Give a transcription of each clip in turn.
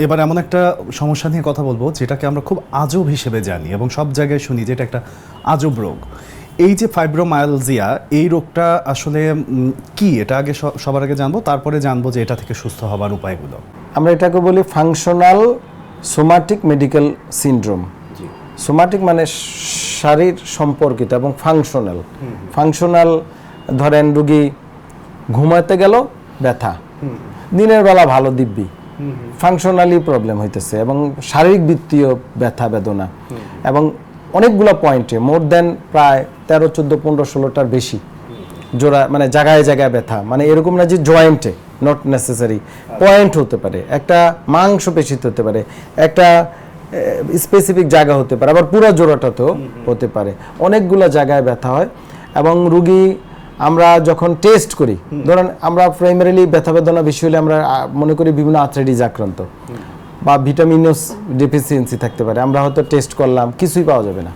এবার এমন একটা সমস্যা নিয়ে কথা বলবো যেটাকে আমরা খুব আজব হিসেবে জানি এবং সব জায়গায় শুনি যে এটা একটা আজব রোগ। এই যে ফাইব্রোমায়ালজিয়া, এই রোগটা আসলে কি, এটা আগে সবার আগে জানবো, তারপরে জানবো যে এটা থেকে সুস্থ হবার উপায়গুলো। আমরা এটাকে বলি functional somatic medical syndrome. Somatic মানে শারীর সম্পর্কিত এবং ফাংশনাল। ফাংশনাল ধরেন রুগী ঘুমাতে গেল ব্যথা, দিনের বেলা ভালো দিব্যি, ফাংশনালি প্রবলেম হইতেছে এবং শারীরিক বৃত্তীয় ব্যথা বেদনা এবং অনেকগুলো পয়েন্টে মোর দেন প্রায় 13, 14, 15, 16টার বেশি জোড়া, মানে জায়গায় জায়গায় ব্যথা, মানে এরকম না যে জয়েন্টে, নট নেসেসারি, পয়েন্ট হতে পারে, একটা মাংসপেশিতে হতে পারে, একটা স্পেসিফিক জায়গা হতে পারে, আবার পুরো জোড়াটাতেও হতে পারে, অনেকগুলো জায়গায় ব্যথা হয়। এবং রুগী আমরা যখন টেস্ট করি, ধরেন আমরা প্রাইমারিলি ব্যথা বেদনা বেশি হলে আমরা মনে করি বিভিন্ন আর্থ্রাইটিস আক্রান্ত বা ভিটামিনস ডেফিসিয়েন্সি থাকতে পারে। আমরা হয়তো টেস্ট করলাম, কিছুই পাওয়া যাবে না,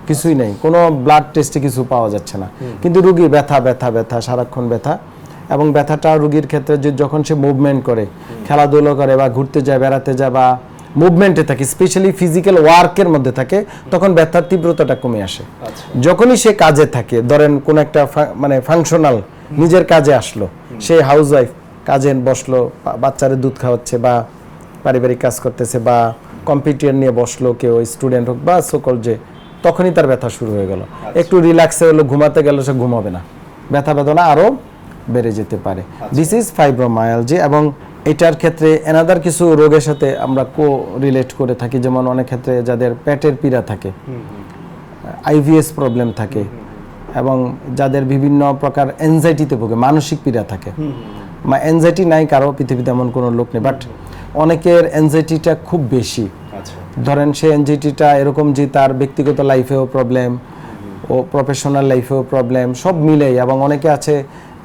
কিছুই নেই, কোনো ব্লাড টেস্টে কিছু পাওয়া যাচ্ছে না, কিন্তু রুগী ব্যথা ব্যথা ব্যথা, সারাক্ষণ ব্যথা। এবং ব্যথাটা রুগীর ক্ষেত্রে যে যখন সে মুভমেন্ট করে, খেলাধুলো করে বা ঘুরতে যায়, বেড়াতে যায় বা মুভমেন্টে থাকে, স্পেশালি ফিজিক্যাল ওয়ার্কের মধ্যে থাকে, তখন ব্যথার তীব্রতাটা কমে আসে। যখনই সে কাজে থাকে, ধরেন কোন একটা মানে ফাংশনাল নিজের কাজে আসলো, সে হাউসওয়াইফ কাজে বসলো, বাচ্চাদের দুধ খাওয়াচ্ছে বা পারিবারিক কাজ করতেছে বা কম্পিউটার নিয়ে বসলো, কেউ স্টুডেন্ট হোক বা সকল, যে তখনই তার ব্যথা শুরু হয়ে গেল। একটু রিল্যাক্সে হলো, ঘুমাতে গেল, সে ঘুমাবে না, ব্যথা বেদনা আরও বেড়ে যেতে পারে। This is fibromyalgia. এবং এটার ক্ষেত্রে এনাদার কিছু রোগের সাথে আমরা রিলেট করে থাকি, যেমন অনেক ক্ষেত্রে যাদের পেটের পীড়া থাকে, আইভিএস প্রবলেম থাকে, এবং যাদের বিভিন্ন প্রকার এনজাইটিতে ভোগে, মানসিক পীড়া থাকে। এনজাইটি নাই কারো পৃথিবীতে, এমন কোনো লোক নেই, বাট অনেকের এনজাইটিটা খুব বেশি। ধরেন সে এনজাইটিটা এরকম যে তার ব্যক্তিগত লাইফেও প্রবলেম ও প্রফেশনাল লাইফেও প্রবলেম, সব মিলেই। এবং অনেকে আছে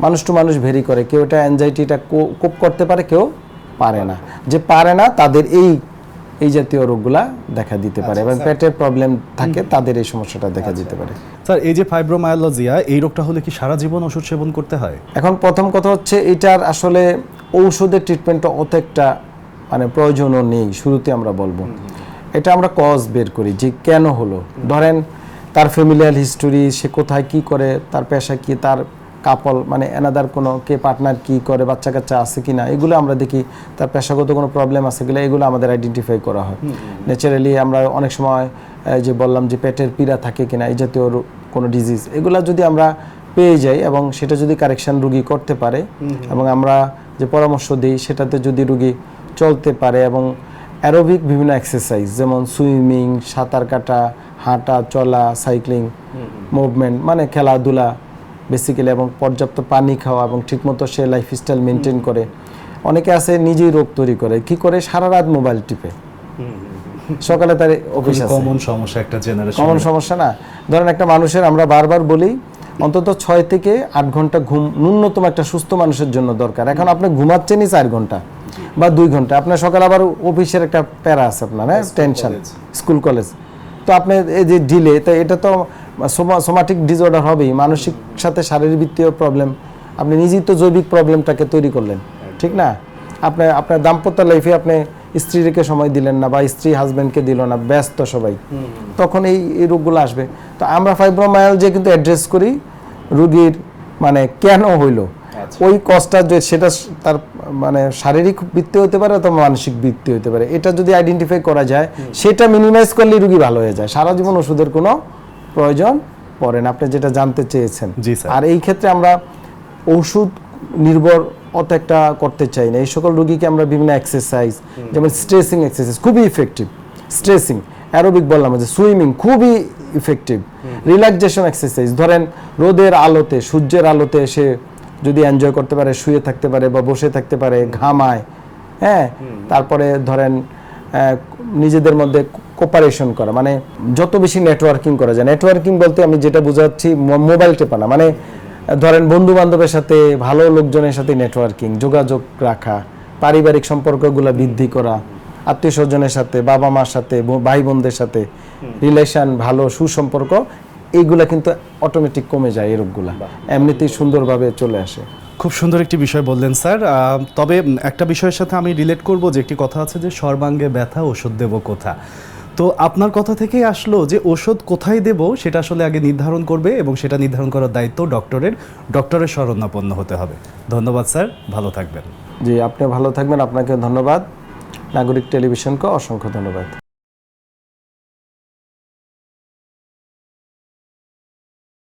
মানুষ টু মানুষ ভেরি করে, কেউ এটা অ্যাংজাইটিটা কোপ করতে পারে, কেউ পারে না। যে পারে না তাদের এই জাতীয় রোগগুলা দেখা দিতে পারে, এবং পেটের প্রবলেম থাকে তাদের এই সমস্যাটা দেখা দিতে পারে। স্যার, এই যে ফাইব্রোমায়ালজিয়া, এই রোগটা হলে কি সারা জীবন ওষুধ সেবন করতে হয়? এখন প্রথম কথা হচ্ছে, এটার আসলে ঔষধের ট্রিটমেন্টটা অত একটা মানে প্রয়োজনও নেই, শুরুতে আমরা বলবো। এটা আমরা কজ বের করি যে কেন হলো, ধরেন তার ফ্যামিলিয়াল হিস্টোরি, সে কোথায় কি করে, তার পেশা কি, তার কাপল মানে এনাদার কোনো কে পার্টনার কি করে, বাচ্চা কাচ্চা আছে কি না, এগুলো আমরা দেখি। তার পেশাগত কোনো প্রবলেম আছে কিনা, এগুলো আমাদের আইডেন্টিফাই করা হয়। ন্যাচারালি আমরা অনেক সময় যে বললাম যে পেটের পীড়া থাকে কিনা, এই জাতীয় কোনো ডিজিজ, এগুলো যদি আমরা পেয়ে যাই এবং সেটা যদি কারেকশন রুগী করতে পারে এবং আমরা যে পরামর্শ দিই সেটাতে যদি রুগী চলতে পারে, এবং অ্যারোবিক বিভিন্ন এক্সারসাইজ যেমন সুইমিং, সাঁতার কাটা, হাঁটা চলা, সাইক্লিং, মুভমেন্ট মানে খেলাধুলা বেসিক্যালি, এবং পর্যাপ্ত পানি খাওয়া এবং ঠিকমতো সে লাইফস্টাইল মেনটেন করে। অনেকে আছে নিজেই রোগ তৈরি করে, কি করে, সারা রাত মোবাইল টিপে, সকালে তার অফিস আছে, কমন সমস্যা, একটা জেনারেশন কমন সমস্যা না। ধরেন একটা মানুষের, আমরা বারবার বলি অন্তত 6 থেকে 8 ঘন্টা ঘুম ন্যূনতম একটা সুস্থ মানুষের জন্য দরকার। এখন আপনি ঘুমাচ্ছেনই 4 ঘন্টা বা 2 ঘন্টা, আপনার সকালে আবার অফিসের একটা প্যারা আছে, আপনার টেনশন, স্কুল কলেজ, তো আপনি এই যে ডিলে, তো এটা তো সোমাটিক ডিসঅর্ডার হবেই, মানসিক সাথে শারীরিক বৃত্তীয় প্রবলেম। আপনি নিজেই তো জৈবিক প্রবলেমটাকে তৈরি করলেন, ঠিক না? আপনার দাম্পত্য লাইফে আপনি স্ত্রীকে সময় দিলেন না বা স্ত্রী হাজব্যান্ডকে দিল না, ব্যস্ত সবাই, তখন এই রোগগুলো আসবে। তো আমরা ফাইব্রোমায়ালজিয়া কিন্তু অ্যাড্রেস করি রুগীর মানে কেন হইলো, ওই কষ্টটা যে সেটা তার মানে শারীরিক বৃত্তি হতে পারে অথবা মানসিক বৃত্তি হতে পারে, এটা যদি আইডেন্টিফাই করা যায়, সেটা মিনিমাইজ করলে রুগী ভালো হয়ে যায়, সারা জীবন ওষুধের কোনো প্রয়োজন পড়ে না। আপনি যেটা জানতে চেয়েছেন। আর এই ক্ষেত্রে আমরা ওষুধ নির্ভর অত একটা করতে চাই না। এই সকল রোগীকে আমরা বিভিন্ন এক্সারসাইজ, যেমন স্ট্রেসিং এক্সারসাইজ খুবই ইফেক্টিভ, স্ট্রেসিং, অ্যারোবিক বললাম যে সুইমিং খুবই ইফেক্টিভ, রিল্যাক্সেশন এক্সারসাইজ, ধরেন রোদের আলোতে, সূর্যের আলোতে এসে যদি এনজয় করতে পারে, শুয়ে থাকতে পারে বা বসে থাকতে পারে, ঘামায়, হ্যাঁ, তারপরে ধরেন নিজেদের মধ্যে কোপারেশন করা, মানে যত বেশি নেটওয়ার্কিং করা যায়। নেটওয়ার্কিং বলতে আমি যেটা বোঝাচ্ছি, মোবাইল টেপা না, মানে ধরেন বন্ধু বান্ধবের সাথে, ভালো লোকজনের সাথে নেটওয়ার্কিং, যোগাযোগ রাখা, পারিবারিক সম্পর্কগুলো বৃদ্ধি করা, আত্মীয় স্বজনের সাথে, বাবা মার সাথে, ভাই বোনদের সাথে রিলেশন, ভালো সুসম্পর্ক, এইগুলা কিন্তু অটোমেটিক কমে যায়, এই রোগগুলা এমনিতেই সুন্দরভাবে চলে আসে। খুব সুন্দর একটি বিষয় বললেন স্যার। তবে একটা বিষয়ের সাথে আমি রিলেট করব, যে একটি কথা আছে যে সর্বাঙ্গে ব্যথা ওষুধ দেব কোথা। তো আপনার কথা থেকেই আসলো যে ওষুধ কোথায় দেব সেটা আসলে আগে নির্ধারণ করবে, এবং সেটা নির্ধারণ করার দায়িত্ব ডক্টরের শরণাপন্ন হতে হবে। ধন্যবাদ স্যার, ভালো থাকবেন। জি, আপনি ভালো থাকবেন, আপনাকে ধন্যবাদ। নাগরিক টেলিভিশনকে অসংখ্য ধন্যবাদ।